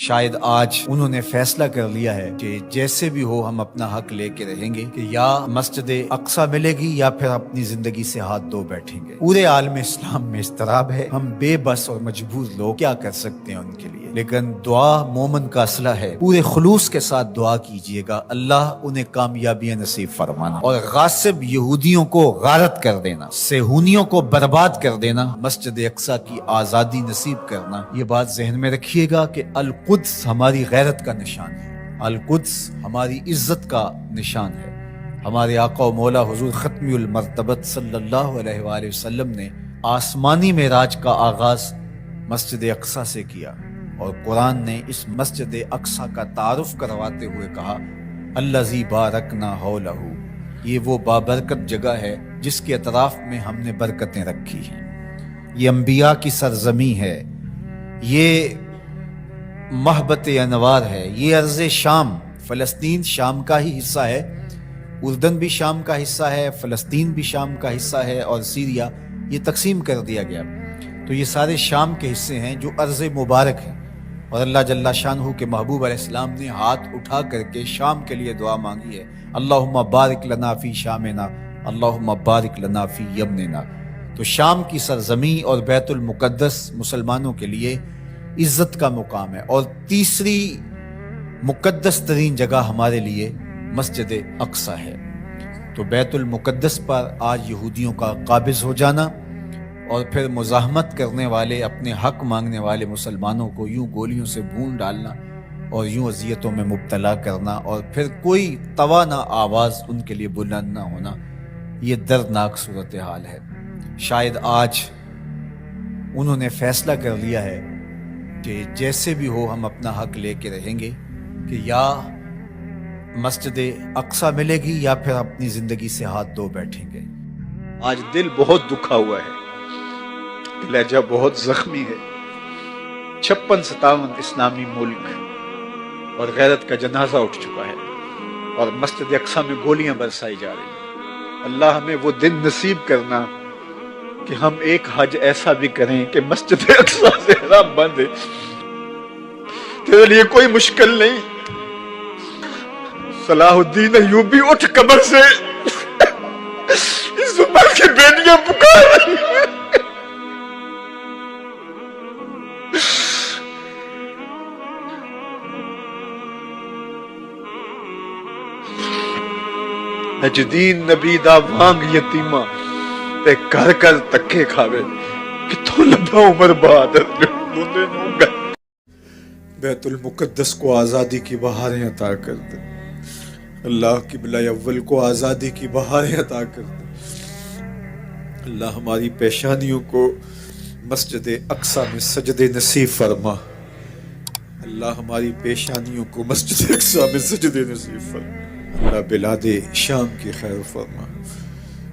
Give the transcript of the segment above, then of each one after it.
شاید آج انہوں نے فیصلہ کر لیا ہے کہ جیسے بھی ہو ہم اپنا حق لے کے رہیں گے، کہ یا مسجد اقصی ملے گی یا پھر اپنی زندگی سے ہاتھ دھو بیٹھیں گے۔ پورے عالم اسلام میں اضطراب ہے، ہم بے بس اور مجبور لوگ کیا کر سکتے ہیں ان کے لیے، لیکن دعا مومن کا اسلحہ ہے۔ پورے خلوص کے ساتھ دعا کیجئے گا، اللہ انہیں کامیابیاں نصیب فرمانا اور غاصب یہودیوں کو غارت کر دینا، صہیونیوں کو برباد کر دینا، مسجد اقصی کی آزادی نصیب کرنا۔ یہ بات ذہن میں رکھیے گا کہ القدس ہماری غیرت کا نشان ہے، القدس ہماری عزت کا نشان ہے۔ ہمارے آقا و مولا حضور ختمی المرتبت صلی اللہ علیہ وآلہ وسلم نے آسمانی معراج کا آغاز مسجد اقصی سے کیا، اور قرآن نے اس مسجد اقصی کا تعارف کرواتے ہوئے کہا الذی بارکنا حولہ، یہ وہ بابرکت جگہ ہے جس کے اطراف میں ہم نے برکتیں رکھی ہیں۔ یہ انبیاء کی سرزمین ہے، یہ محبت انوار ہے، یہ ارض شام، فلسطین شام کا ہی حصہ ہے، اردن بھی شام کا حصہ ہے، فلسطین بھی شام کا حصہ ہے، اور سیریا یہ تقسیم کر دیا گیا۔ تو یہ سارے شام کے حصے ہیں جو ارض مبارک ہیں، اور اللہ جل شانہ کے محبوب علیہ السلام نے ہاتھ اٹھا کر کے شام کے لیے دعا مانگی ہے، اللہم بارک لنا فی شامنا، اللہم بارک لنا فی یمننا۔ تو شام کی سرزمین اور بیت المقدس مسلمانوں کے لیے عزت کا مقام ہے، اور تیسری مقدس ترین جگہ ہمارے لیے مسجد اقصی ہے۔ تو بیت المقدس پر آج یہودیوں کا قابض ہو جانا، اور پھر مزاحمت کرنے والے، اپنے حق مانگنے والے مسلمانوں کو یوں گولیوں سے بھون ڈالنا اور یوں اذیتوں میں مبتلا کرنا، اور پھر کوئی توانا آواز ان کے لیے بلند نہ ہونا، یہ دردناک صورتحال ہے۔ شاید آج انہوں نے فیصلہ کر لیا ہے کہ جیسے بھی ہو ہم اپنا حق لے کے رہیں گے، کہ یا مسجد اقصی ملے گی یا پھر اپنی زندگی سے ہاتھ دھو بیٹھیں گے۔ آج دل بہت دکھا ہوا ہے، لہجہ بہت زخمی ہے۔ 56-57 اسلامی ملک اور غیرت کا جنازہ اٹھ چکا ہے، اور مسجد اقصی میں گولیاں برسائی جا رہی ہیں۔ اللہ ہمیں وہ دن نصیب کرنا کہ ہم ایک حج ایسا بھی کریں کہ مسجد اقصی سے حرام بند ہے۔ تیرے لیے کوئی مشکل نہیں۔ صلاح الدین ایوبی اٹھ قبر سے، اس عمر کی بیٹیاں پکار رہی ہیں۔ نجدین نبی دا وانگ یتیمہ تے گھر گھر تکے کھاوے، کتوں لبا عمر بہادر بوندے نوں گا۔ بیت المقدس کو آزادی کی بہاریں عطا کر دے، اللہ قبلہ اول کو آزادی کی بہاریں عطا کر دے۔ اللہ ہماری پیشانیوں کو مسجد اقصی میں سجدے نصیب فرما، اللہ ہماری پیشانیوں کو مسجد اقصی میں سجدے نصیب فرما۔ اللہ بلاد شام کی خیر فرما،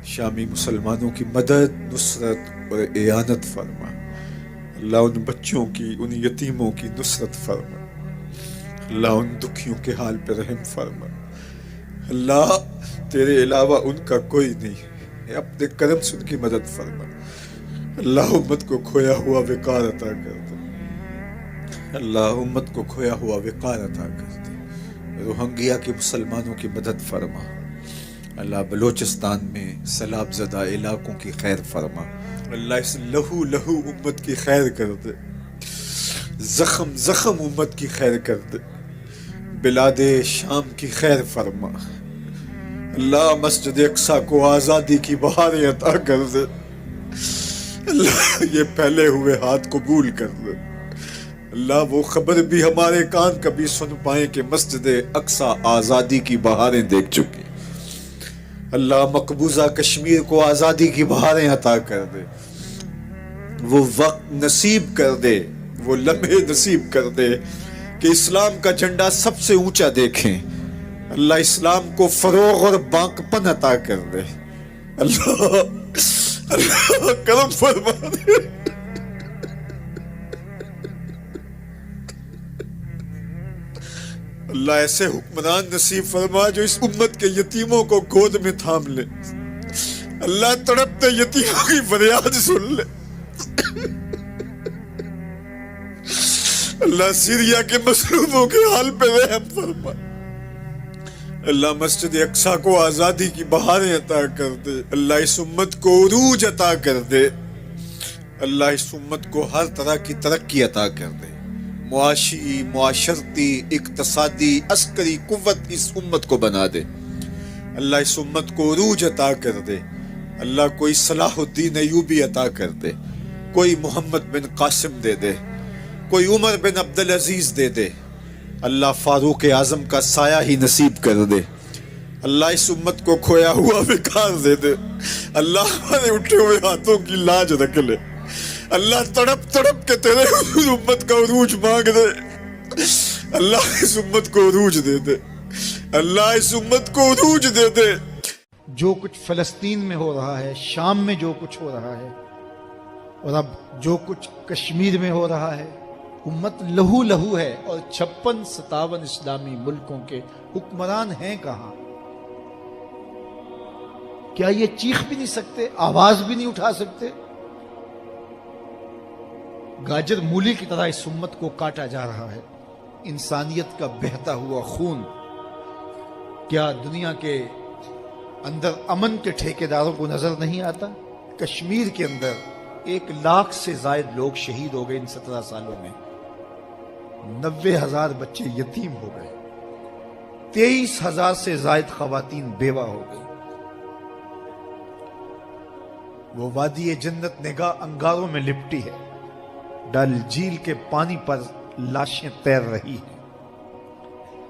شامی مسلمانوں کی مدد، نصرت اور اعانت فرما۔ اللہ ان بچوں کی، ان یتیموں کی نصرت فرما، اللہ ان دکھیوں کے حال پہ رحم فرما۔ اللہ تیرے علاوہ ان کا کوئی نہیں، اپنے کرم سے ان کی مدد فرما۔ اللہ امت کو کھویا ہوا وقار عطا کر دے، اللہ امت کو کھویا ہوا وقار عطا کر دے۔ روہنگیا کے مسلمانوں کی مدد فرما، اللہ بلوچستان میں سیلاب زدہ علاقوں کی خیر فرما۔ اللہ اس لہو امت کی خیر کر دے، زخم امت کی خیر کر دے، بلاد شام کی خیر فرما۔ اللہ مسجد اقصی کو آزادی کی بہاریں عطا کر دے، اللہ یہ پھیلے ہوئے ہاتھ قبول کر دے۔ اللہ وہ خبر بھی ہمارے کان کبھی سن پائیں کہ مسجد اقصی آزادی کی بہاریں دیکھ چکی۔ اللہ مقبوضہ کشمیر کو آزادی کی بہاریں عطا کر دے، وہ وقت نصیب کر دے، وہ لمحے نصیب کر دے کہ اسلام کا جھنڈا سب سے اونچا دیکھیں۔ اللہ اسلام کو فروغ اور باقپن عطا کر دے، اللہ کرم فرما دے۔ اللہ ایسے حکمران نصیب فرما جو اس امت کے یتیموں کو گود میں تھام لے، اللہ تڑپتے یتیموں کی فریاد سن لے، اللہ سیریا کے مظلوموں کے حال پہ رحم فرما، اللہ مسجد اقصی کو آزادی کی بہاریں عطا کر دے، اللہ اس امت کو عروج عطا کر دے، اللہ اس امت کو ہر طرح کی ترقی عطا کر دے، معاشی، معاشرتی، اقتصادی، عسکری قوت اس امت کو بنا دے، اللہ اس امت کو عروج عطا کر دے، اللہ کوئی صلاح الدین ایوبی عطا کر دے، کوئی محمد بن قاسم دے دے، کوئی عمر بن عبدالعزیز دے دے، اللہ فاروق اعظم کا سایہ ہی نصیب کر دے، اللہ اس امت کو کھویا ہوا وقار دے دے، اللہ ہمارے اٹھے ہوئے ہاتھوں کی لاج رکھ لے، اللہ تڑپ تڑپ کے تیرے امت کا عروج مانگ دے، اللہ اس امت کو عروج دے دے، اللہ اس امت کو عروج دے دے۔ جو کچھ فلسطین میں ہو رہا ہے، شام میں جو کچھ ہو رہا ہے، اور اب جو کچھ کشمیر میں ہو رہا ہے، امت لہو لہو ہے، اور 56-57 اسلامی ملکوں کے حکمران ہیں کہاں؟ کیا یہ چیخ بھی نہیں سکتے، آواز بھی نہیں اٹھا سکتے؟ گاجر مولی کی طرح اس امت کو کاٹا جا رہا ہے، انسانیت کا بہتا ہوا خون۔ کیا دنیا کے اندر امن کے ٹھیکیداروں کو نظر نہیں آتا؟ کشمیر کے اندر 1 لاکھ سے زائد لوگ شہید ہو گئے ان 17 سالوں میں، 90,000 بچے یتیم ہو گئے، 23,000 سے زائد خواتین بیوہ ہو گئی۔ وہ وادی جنت نگاہ انگاروں میں لپٹی ہے، ڈل جھیل کے پانی پر لاشیں تیر رہی ہیں،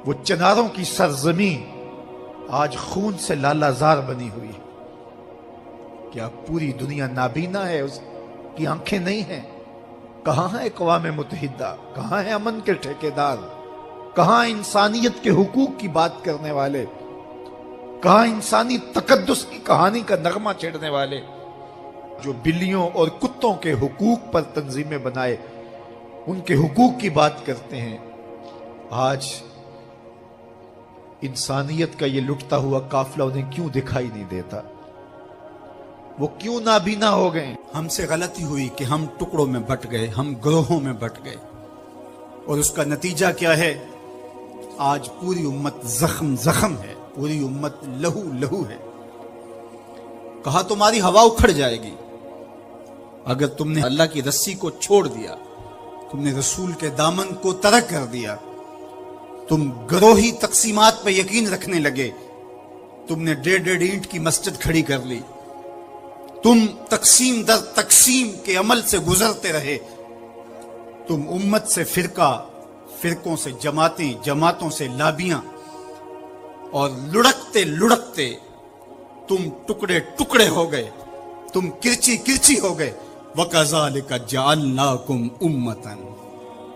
وہ چناروں کی سرزمین آج خون سے لالا زار بنی ہوئی ہے۔ کیا پوری دنیا نابینا ہے، اس کی آنکھیں نہیں ہیں؟ کہاں ہے اقوام متحدہ؟ کہاں ہے امن کے ٹھیکیدار؟ کہاں انسانیت کے حقوق کی بات کرنے والے؟ کہاں انسانی تقدس کی کہانی کا نغمہ چھیڑنے والے؟ جو بلیوں اور کتوں کے حقوق پر تنظیمیں بنائے ان کے حقوق کی بات کرتے ہیں، آج انسانیت کا یہ لٹتا ہوا قافلہ انہیں کیوں دکھائی نہیں دیتا؟ وہ کیوں نابینا ہو گئے؟ ہم سے غلطی ہوئی کہ ہم ٹکڑوں میں بٹ گئے، ہم گروہوں میں بٹ گئے، اور اس کا نتیجہ کیا ہے؟ آج پوری امت زخم زخم ہے، پوری امت لہو لہو ہے۔ کہا تمہاری ہوا اکھڑ جائے گی اگر تم نے اللہ کی رسی کو چھوڑ دیا، تم نے رسول کے دامن کو ترک کر دیا، تم گروہی تقسیمات پہ یقین رکھنے لگے، تم نے 1.5 اینٹ کی مسجد کھڑی کر لی، تم تقسیم در تقسیم کے عمل سے گزرتے رہے، تم امت سے فرقہ، فرقوں سے جماعتیں، جماعتوں سے لابیاں، اور لڑکتے لڑکتے تم ٹکڑے ٹکڑے ہو گئے، تم کرچی کرچی ہو گئے۔ وَكَذَلِكَ جَعَلْنَاكُمْ أُمَّةً،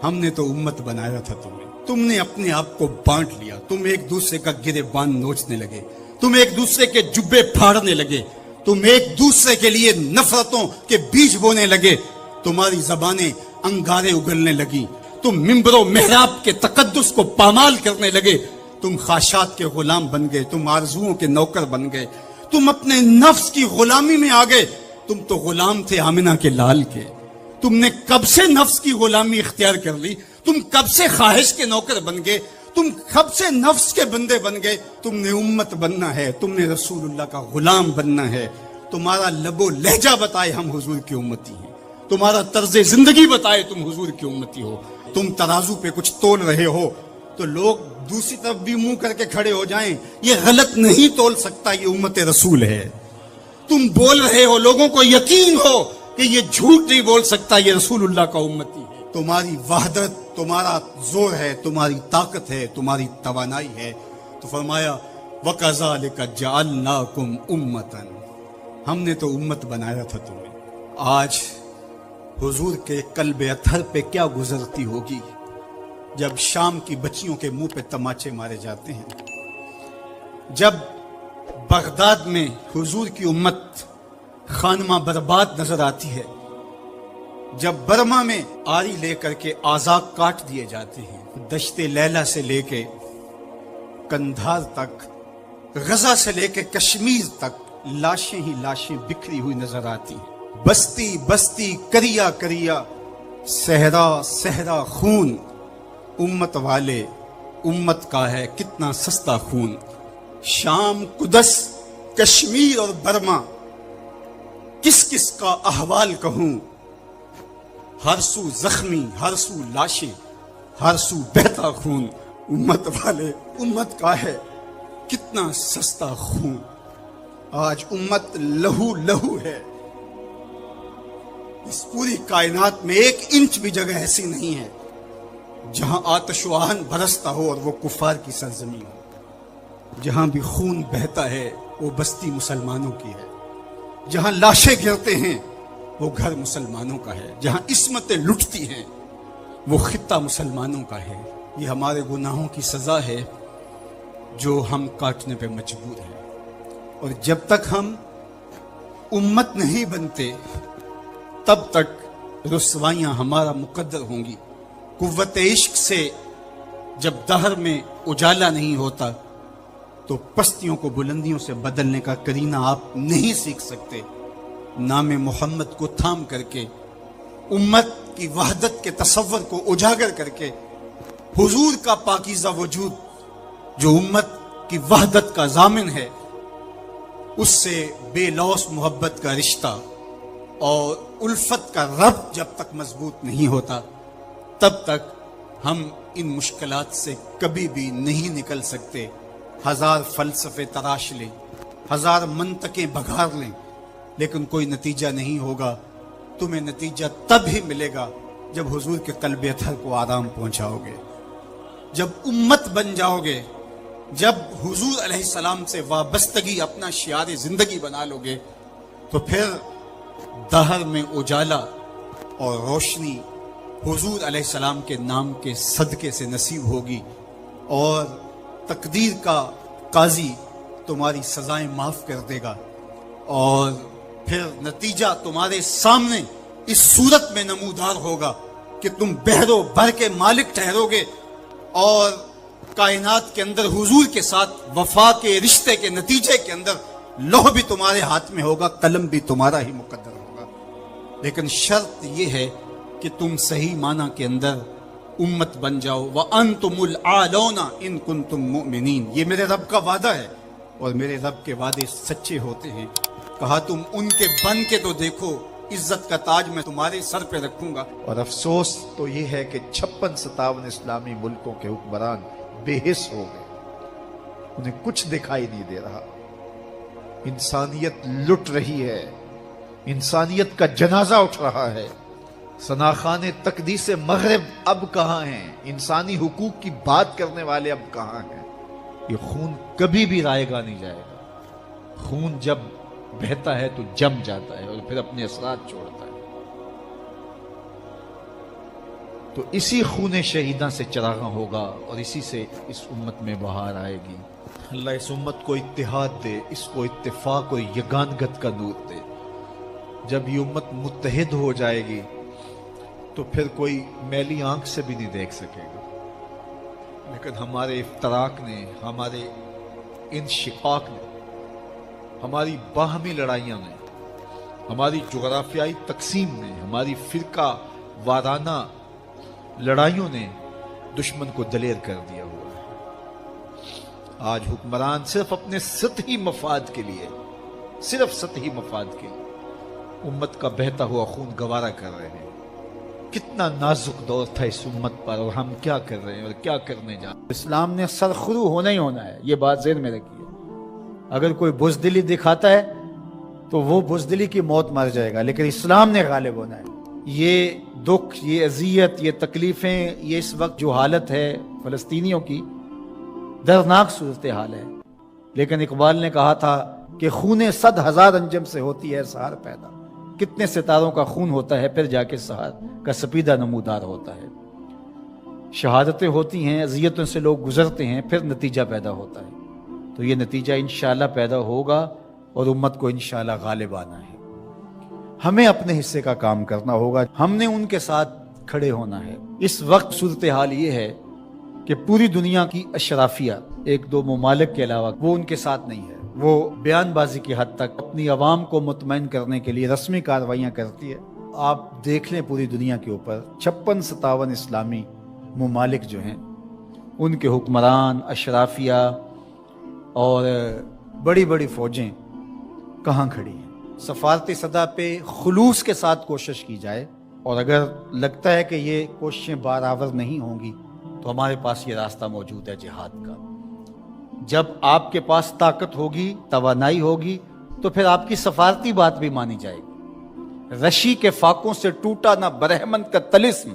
ہم نے تو امت بنایا تھا تمہیں، تم نے اپنے آپ کو بانٹ لیا، تم ایک دوسرے کا گریبان نوچنے لگے، تم ایک دوسرے کے جبے پھاڑنے لگے، تم ایک دوسرے کے لیے نفرتوں کے بیج بونے لگے، تمہاری زبانیں انگارے اگلنے لگی، تم منبر و محراب کے تقدس کو پامال کرنے لگے، تم خواہشات کے غلام بن گئے، تم آرزوؤں کے نوکر بن گئے، تم اپنے نفس کی غلامی میں آ گئے۔ تم تو غلام تھے آمنہ کے لال کے، تم نے کب سے نفس کی غلامی اختیار کر لی، تم کب سے خواہش کے نوکر بن گئے، تم کب سے نفس کے بندے بن گئے۔ تم نے امت بننا ہے، تم نے رسول اللہ کا غلام بننا ہے۔ تمہارا لب و لہجہ بتائے ہم حضور کی امتی ہیں، تمہارا طرز زندگی بتائے تم حضور کی امتی ہو۔ تم ترازو پہ کچھ تول رہے ہو تو لوگ دوسری طرف بھی منہ کر کے کھڑے ہو جائیں، یہ غلط نہیں تول سکتا، یہ امت رسول ہے۔ تم بول رہے ہو، لوگوں کو یقین ہو کہ یہ جھوٹ نہیں بول سکتا، یہ رسول اللہ کا امتی ہے۔ تمہاری وحدت، تمہارا زور ہے، تمہاری طاقت ہے، تمہاری توانائی ہے۔ تو فرمایا وَكَذَلِكَ جَعَلْنَاكُمْ أُمَّةً، ہم نے تو امت بنایا تھا تمہیں۔ آج حضور کے قلب اطہر پہ کیا گزرتی ہوگی جب شام کی بچیوں کے منہ پہ تماچے مارے جاتے ہیں، جب بغداد میں حضور کی امت خانمہ برباد نظر آتی ہے، جب برما میں آری لے کر کے اعضاء کاٹ دیے جاتے ہیں، دشت لیلہ سے لے کے کندھار تک، غزہ سے لے کے کشمیر تک لاشیں ہی لاشیں بکھری ہوئی نظر آتی ہیں، بستی بستی کریا کریا، صحرا صحرا خون، امت والے، امت کا ہے کتنا سستا خون، شام، قدس، کشمیر اور برما، کس کس کا احوال کہوں، ہر سو زخمی، ہر سو لاشیں، ہر سو بہتا خون، امت والے، امت کا ہے کتنا سستا خون۔ آج امت لہو لہو ہے، اس پوری کائنات میں 1 انچ بھی جگہ ایسی نہیں ہے جہاں آتش و آہن برستا ہو اور وہ کفار کی سرزمین ہو۔ جہاں بھی خون بہتا ہے وہ بستی مسلمانوں کی ہے، جہاں لاشیں گرتے ہیں وہ گھر مسلمانوں کا ہے، جہاں عصمتیں لٹتی ہیں وہ خطہ مسلمانوں کا ہے۔ یہ ہمارے گناہوں کی سزا ہے جو ہم کاٹنے پہ مجبور ہیں، اور جب تک ہم امت نہیں بنتے تب تک رسوائیاں ہمارا مقدر ہوں گی۔ قوت عشق سے جب دہر میں اجالا نہیں ہوتا تو پستیوں کو بلندیوں سے بدلنے کا کرینہ آپ نہیں سیکھ سکتے۔ نام محمد کو تھام کر کے، امت کی وحدت کے تصور کو اجاگر کر کے، حضور کا پاکیزہ وجود جو امت کی وحدت کا ضامن ہے، اس سے بے لوث محبت کا رشتہ اور الفت کا ربط جب تک مضبوط نہیں ہوتا تب تک ہم ان مشکلات سے کبھی بھی نہیں نکل سکتے۔ 1000 فلسفے تراش لیں، 1000 منطقیں بگھار لیں، لیکن کوئی نتیجہ نہیں ہوگا۔ تمہیں نتیجہ تب ہی ملے گا جب حضور کے قلب اطہر کو آرام پہنچاؤ گے، جب امت بن جاؤ گے، جب حضور علیہ السلام سے وابستگی اپنا شعار زندگی بنا لو گے، تو پھر دہر میں اجالا اور روشنی حضور علیہ السلام کے نام کے صدقے سے نصیب ہوگی، اور تقدیر کا قاضی تمہاری سزائیں معاف کر دے گا، اور پھر نتیجہ تمہارے سامنے اس صورت میں نمودار ہوگا کہ تم بحر و بر کے مالک ٹھہرو گے، اور کائنات کے اندر حضور کے ساتھ وفا کے رشتے کے نتیجے کے اندر لوح بھی تمہارے ہاتھ میں ہوگا، قلم بھی تمہارا ہی مقدر ہوگا۔ لیکن شرط یہ ہے کہ تم صحیح معنی کے اندر امت بن جاؤ۔ وَأَنْتُمُ الْعَالَوْنَ إِن كُنْتُم مُؤْمِنِينَ، یہ میرے رب کا وعدہ ہے، اور میرے رب کے وعدے سچے ہوتے ہیں۔ کہا تم ان کے بن کے تو دیکھو، عزت کا تاج میں تمہارے سر پہ رکھوں گا۔ اور افسوس تو یہ ہے کہ 56-57 اسلامی ملکوں کے حکمران بے حس ہو گئے، انہیں کچھ دکھائی نہیں دے رہا۔ انسانیت لٹ رہی ہے، انسانیت کا جنازہ اٹھ رہا ہے۔ ثناخان تقدیس مغرب اب کہاں ہیں؟ انسانی حقوق کی بات کرنے والے اب کہاں ہیں؟ یہ خون کبھی بھی رائے گا نہیں جائے گا۔ خون جب بہتا ہے تو جم جاتا ہے اور پھر اپنے اثرات چھوڑتا ہے۔ تو اسی خون شہیداں سے چراغاں ہوگا، اور اسی سے اس امت میں بہار آئے گی۔ اللہ اس امت کو اتحاد دے، اس کو اتفاق اور یگانگت کا نور دے۔ جب یہ امت متحد ہو جائے گی تو پھر کوئی میلی آنکھ سے بھی نہیں دیکھ سکے گا۔ لیکن ہمارے افتراق نے، ہمارے انشقاق نے، ہماری باہمی لڑائیاں نے، ہماری جغرافیائی تقسیم نے، ہماری فرقہ وارانہ لڑائیوں نے دشمن کو دلیر کر دیا ہوا ہے۔ آج حکمران صرف اپنے سطحی مفاد کے لیے، صرف سطحی مفاد کے لیے امت کا بہتا ہوا خون گوارا کر رہے ہیں۔ کتنا نازک دور تھا اس امت پر، اور ہم کیا کر رہے ہیں اور کیا کرنے جا رہے ہیں۔ اسلام نے سرخرو ہونا ہی ہونا ہے، یہ بات ذہن میں رکھیے۔ اگر کوئی بزدلی دکھاتا ہے تو وہ بزدلی کی موت مر جائے گا، لیکن اسلام نے غالب ہونا ہے۔ یہ دکھ، یہ اذیت، یہ تکلیفیں، یہ اس وقت جو حالت ہے فلسطینیوں کی، دردناک صورتحال ہے، لیکن اقبال نے کہا تھا کہ خون 100,000 انجم سے ہوتی ہے سہار پیدا۔ کتنے ستاروں کا خون ہوتا ہے، پھر جا کے سہار کا سپیدہ نمودار ہوتا ہے۔ شہادتیں ہوتی ہیں، اذیتوں سے لوگ گزرتے ہیں، پھر نتیجہ پیدا ہوتا ہے۔ تو یہ نتیجہ انشاءاللہ پیدا ہوگا اور امت کو انشاءاللہ غالب آنا ہے۔ ہمیں اپنے حصے کا کام کرنا ہوگا، ہم نے ان کے ساتھ کھڑے ہونا ہے۔ اس وقت صورتحال یہ ہے کہ پوری دنیا کی اشرافیہ، 1-2 ممالک کے علاوہ، وہ ان کے ساتھ نہیں ہے۔ وہ بیان بازی کی حد تک اپنی عوام کو مطمئن کرنے کے لیے رسمی کارروائیاں کرتی ہے۔ آپ دیکھ لیں پوری دنیا کے اوپر 56-57 اسلامی ممالک جو ہیں ان کے حکمران، اشرافیہ اور بڑی بڑی فوجیں کہاں کھڑی ہیں۔ سفارتی سطح پہ خلوص کے ساتھ کوشش کی جائے، اور اگر لگتا ہے کہ یہ کوششیں برآور نہیں ہوں گی تو ہمارے پاس یہ راستہ موجود ہے جہاد کا۔ جب آپ کے پاس طاقت ہوگی، توانائی ہوگی، تو پھر آپ کی سفارتی بات بھی مانی جائے گی۔ رشی کے فاقوں سے ٹوٹا نہ برہمن کا طلسم،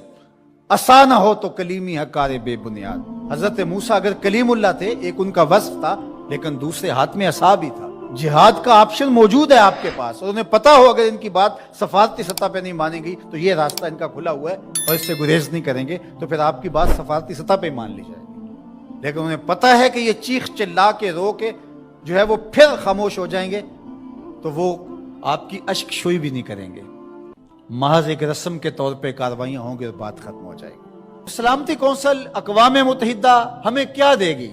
عصا نہ ہو تو کلیمی حکار بے بنیاد۔ حضرت موسیٰ اگر کلیم اللہ تھے، ایک ان کا وصف تھا، لیکن دوسرے ہاتھ میں عصا بھی تھا۔ جہاد کا آپشن موجود ہے آپ کے پاس، اور انہیں پتا ہو اگر ان کی بات سفارتی سطح پہ نہیں مانے گی تو یہ راستہ ان کا کھلا ہوا ہے اور اس سے گریز نہیں کریں گے، تو پھر آپ کی بات سفارتی سطح پہ مان لی جائے گی۔ لیکن انہیں پتا ہے کہ یہ چیخ چلا کے رو کے جو ہے وہ پھر خاموش ہو جائیں گے، تو وہ آپ کی اشک شوئی بھی نہیں کریں گے، محض ایک رسم کے طور پہ کاروائیاں ہوں گی اور بات ختم ہو جائے گی۔ سلامتی کونسل اقوام متحدہ ہمیں کیا دے گی؟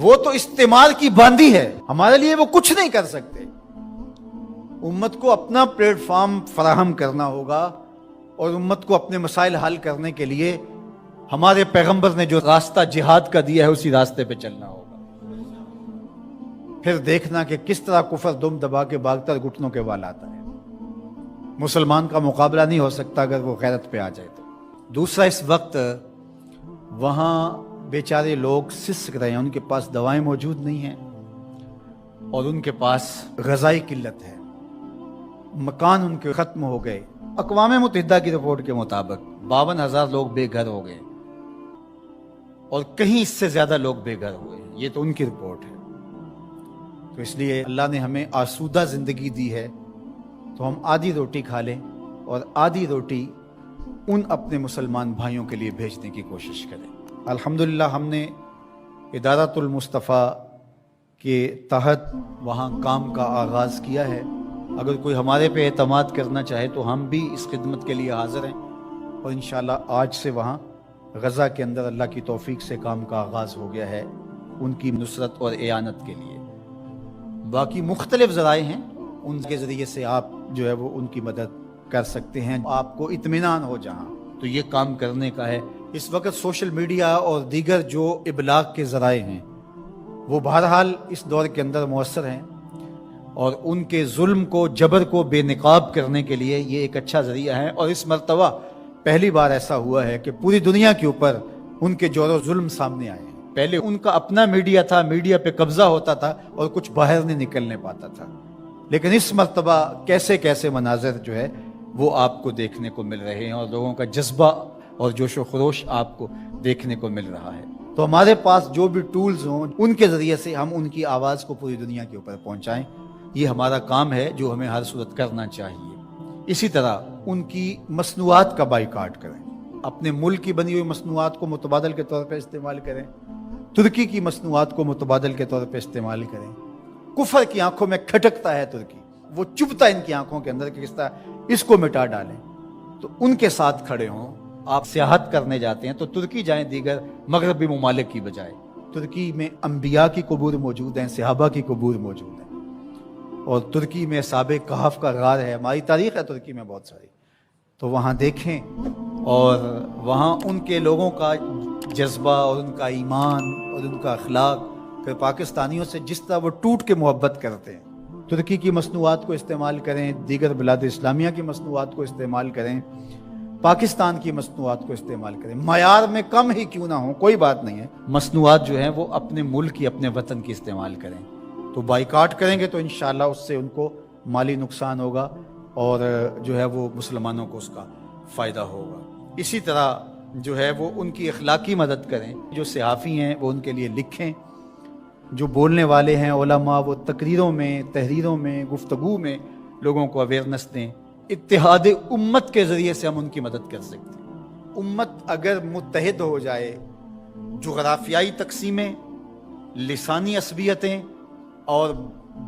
وہ تو استعمار کی باندھی ہے، ہمارے لیے وہ کچھ نہیں کر سکتے۔ امت کو اپنا پلیٹ فارم فراہم کرنا ہوگا، اور امت کو اپنے مسائل حل کرنے کے لیے ہمارے پیغمبر نے جو راستہ جہاد کا دیا ہے اسی راستے پہ چلنا ہوگا۔ پھر دیکھنا کہ کس طرح کفر دم دبا کے بھاگتا گھٹنوں کے وال آتا ہے۔ مسلمان کا مقابلہ نہیں ہو سکتا اگر وہ غیرت پہ آ جائے تو۔ دوسرا، اس وقت وہاں بیچارے لوگ سسک رہے ہیں، ان کے پاس دوائیں موجود نہیں ہیں، اور ان کے پاس غذائی قلت ہے، مکان ان کے ختم ہو گئے۔ اقوام متحدہ کی رپورٹ کے مطابق 52,000 لوگ بے گھر ہو گئے، اور کہیں اس سے زیادہ لوگ بے گھر ہوئے، یہ تو ان کی رپورٹ ہے۔ تو اس لیے اللہ نے ہمیں آسودہ زندگی دی ہے، تو ہم آدھی روٹی کھا لیں اور آدھی روٹی ان اپنے مسلمان بھائیوں کے لیے بھیجنے کی کوشش کریں۔ الحمدللہ ہم نے ادارۃ المصطفیٰ کے تحت وہاں کام کا آغاز کیا ہے۔ اگر کوئی ہمارے پہ اعتماد کرنا چاہے تو ہم بھی اس خدمت کے لیے حاضر ہیں، اور انشاءاللہ آج سے وہاں غزہ کے اندر اللہ کی توفیق سے کام کا آغاز ہو گیا ہے ان کی نصرت اور اعانت کے لیے۔ باقی مختلف ذرائع ہیں، ان کے ذریعے سے آپ جو ہے وہ ان کی مدد کر سکتے ہیں۔ آپ کو اطمینان ہو جہاں تو یہ کام کرنے کا ہے۔ اس وقت سوشل میڈیا اور دیگر جو ابلاغ کے ذرائع ہیں وہ بہرحال اس دور کے اندر مؤثر ہیں، اور ان کے ظلم کو، جبر کو بے نقاب کرنے کے لیے یہ ایک اچھا ذریعہ ہے۔ اور اس مرتبہ پہلی بار ایسا ہوا ہے کہ پوری دنیا کے اوپر ان کے جور و ظلم سامنے آئے ہیں۔ پہلے ان کا اپنا میڈیا تھا، میڈیا پہ قبضہ ہوتا تھا اور کچھ باہر نہیں نکلنے پاتا تھا، لیکن اس مرتبہ کیسے کیسے مناظر جو ہے وہ آپ کو دیکھنے کو مل رہے ہیں، اور لوگوں کا جذبہ اور جوش و خروش آپ کو دیکھنے کو مل رہا ہے۔ تو ہمارے پاس جو بھی ٹولز ہوں ان کے ذریعے سے ہم ان کی آواز کو پوری دنیا کے اوپر پہنچائیں، یہ ہمارا کام ہے جو ہمیں ہر صورت کرنا چاہیے۔ اسی طرح ان کی مصنوعات کا بائیکاٹ کریں، اپنے ملک کی بنی ہوئی مصنوعات کو متبادل کے طور پہ استعمال کریں، ترکی کی مصنوعات کو متبادل کے طور پہ استعمال کریں۔ کفر کی آنکھوں میں کھٹکتا ہے ترکی، وہ چبھتا ہے ان کی آنکھوں کے اندر کہ کس طرح اس کو مٹا ڈالیں، تو ان کے ساتھ کھڑے ہوں۔ آپ سیاحت کرنے جاتے ہیں تو ترکی جائیں دیگر مغربی ممالک کی بجائے۔ ترکی میں انبیاء کی قبور موجود ہیں، صحابہ کی قبور موجود ہیں، اور ترکی میں اصحاب کہف کا غار ہے، ہماری تاریخ ہے ترکی میں بہت ساری، تو وہاں دیکھیں، اور وہاں ان کے لوگوں کا جذبہ اور ان کا ایمان اور ان کا اخلاق پھر پاکستانیوں سے جس طرح وہ ٹوٹ کے محبت کرتے ہیں۔ ترکی کی مصنوعات کو استعمال کریں، دیگر بلاد اسلامیہ کی مصنوعات کو استعمال کریں، پاکستان کی مصنوعات کو استعمال کریں، معیار میں کم ہی کیوں نہ ہوں، کوئی بات نہیں ہے، مصنوعات جو ہیں وہ اپنے ملک کی، اپنے وطن کی استعمال کریں۔ تو بائیکاٹ کریں گے تو انشاءاللہ اس سے ان کو مالی نقصان ہوگا، اور جو ہے وہ مسلمانوں کو اس کا فائدہ ہوگا۔ اسی طرح جو ہے وہ ان کی اخلاقی مدد کریں، جو صحافی ہیں وہ ان کے لیے لکھیں، جو بولنے والے ہیں علماء وہ تقریروں میں، تحریروں میں، گفتگو میں لوگوں کو اویئرنس دیں۔ اتحاد امت کے ذریعے سے ہم ان کی مدد کر سکتے ہیں۔ امت اگر متحد ہو جائے، جغرافیائی تقسیمیں، لسانی عصبیتیں اور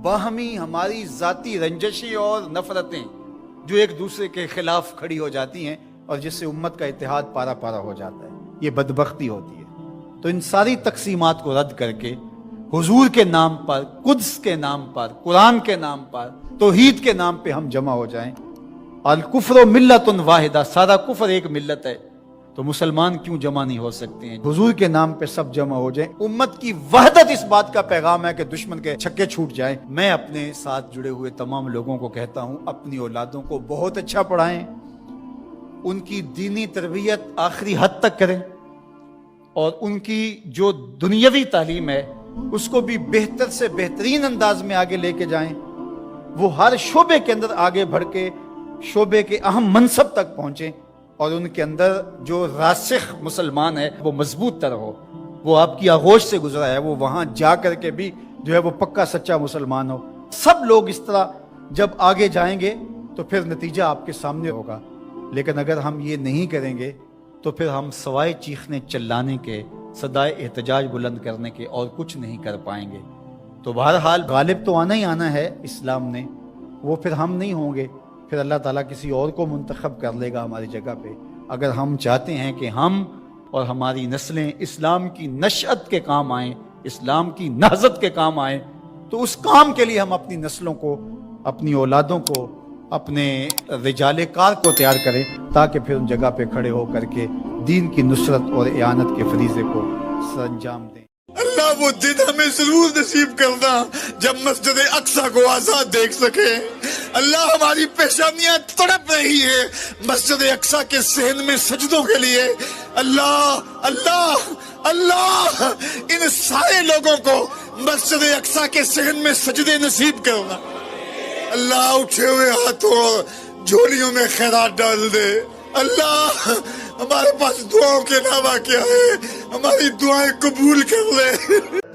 باہمی ہماری ذاتی رنجشی اور نفرتیں جو ایک دوسرے کے خلاف کھڑی ہو جاتی ہیں، اور جس سے امت کا اتحاد پارا پارا ہو جاتا ہے، یہ بدبختی ہوتی ہے۔ تو ان ساری تقسیمات کو رد کر کے حضور کے نام پر، قدس کے نام پر، قرآن کے نام پر، توحید کے نام پہ ہم جمع ہو جائیں۔ الکفر ملت واحدہ، سارا کفر ایک ملت ہے، تو مسلمان کیوں جمع نہیں ہو سکتے ہیں؟ حضور کے نام پہ سب جمع ہو جائیں. امت کی وحدت اس بات کا پیغام ہے کہ دشمن کے چھکے چھوٹ جائیں. میں اپنے ساتھ جڑے ہوئے تمام لوگوں کو کہتا ہوں اپنی اولادوں کو بہت اچھا پڑھائیں, ان کی دینی تربیت آخری حد تک کریں, اور ان کی جو دنیاوی تعلیم ہے اس کو بھی بہتر سے بہترین انداز میں آگے لے کے جائیں. وہ ہر شعبے کے اندر آگے بڑھ کے شعبے کے اہم منصب تک پہنچیں, اور ان کے اندر جو راسخ مسلمان ہے وہ مضبوط تر ہو, وہ آپ کی آغوش سے گزرا ہے, وہ وہاں جا کر کے بھی جو ہے وہ پکا سچا مسلمان ہو. سب لوگ اس طرح جب آگے جائیں گے تو پھر نتیجہ آپ کے سامنے ہوگا. لیکن اگر ہم یہ نہیں کریں گے تو پھر ہم سوائے چیخنے چلانے کے, صدائے احتجاج بلند کرنے کے اور کچھ نہیں کر پائیں گے. تو بہرحال غالب تو آنا ہی آنا ہے اسلام نے, وہ پھر ہم نہیں ہوں گے, پھر اللہ تعالیٰ کسی اور کو منتخب کر لے گا ہماری جگہ پہ. اگر ہم چاہتے ہیں کہ ہم اور ہماری نسلیں اسلام کی نشأت کے کام آئیں, اسلام کی نہضت کے کام آئیں, تو اس کام کے لیے ہم اپنی نسلوں کو, اپنی اولادوں کو, اپنے رجال کار کو تیار کریں, تاکہ پھر ان جگہ پہ کھڑے ہو کر کے دین کی نصرت اور اعانت کے فریضے کو سر انجام دیں. اللہ وہ دن ہمیں ضرور نصیب کرنا جب مسجد اقصی کو آزاد دیکھ سکے. اللہ ہماری پیشانیاں تڑپ رہی ہے مسجد اقصی کے صحن میں سجدوں کے لیے. اللہ اللہ اللہ ان سارے لوگوں کو مسجد اقصی کے صحن میں سجدے نصیب کرنا. اللہ اٹھے ہوئے ہاتھوں جھولیوں میں خیرات ڈال دے. اللہ ہمارے پاس دعاؤں کے علاوہ کیا ہے, ہماری دعائیں قبول کر لے.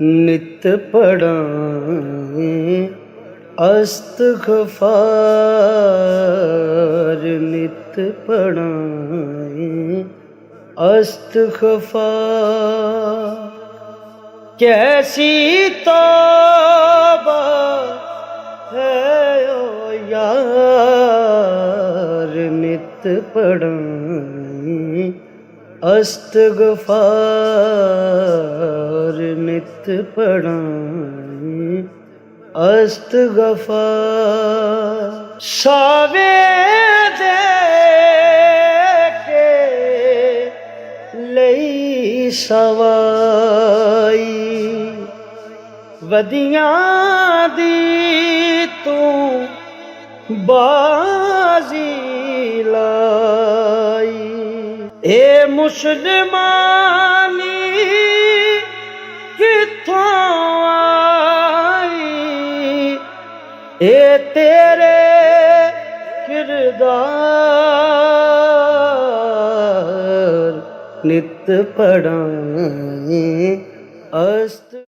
نت پڑھائیں استغفار, نت پڑھائیں استغفار. کیسی توبہ ہے او یار, نت پڑھائیں استغفار, نت پڑھائیں استغفار. ساوے دے کے لئی سوائی, ودیاں دی تو بازی لائی. اے مسلمانی کتھوں آئی, اے تیرے کردار, نت پڑھائیں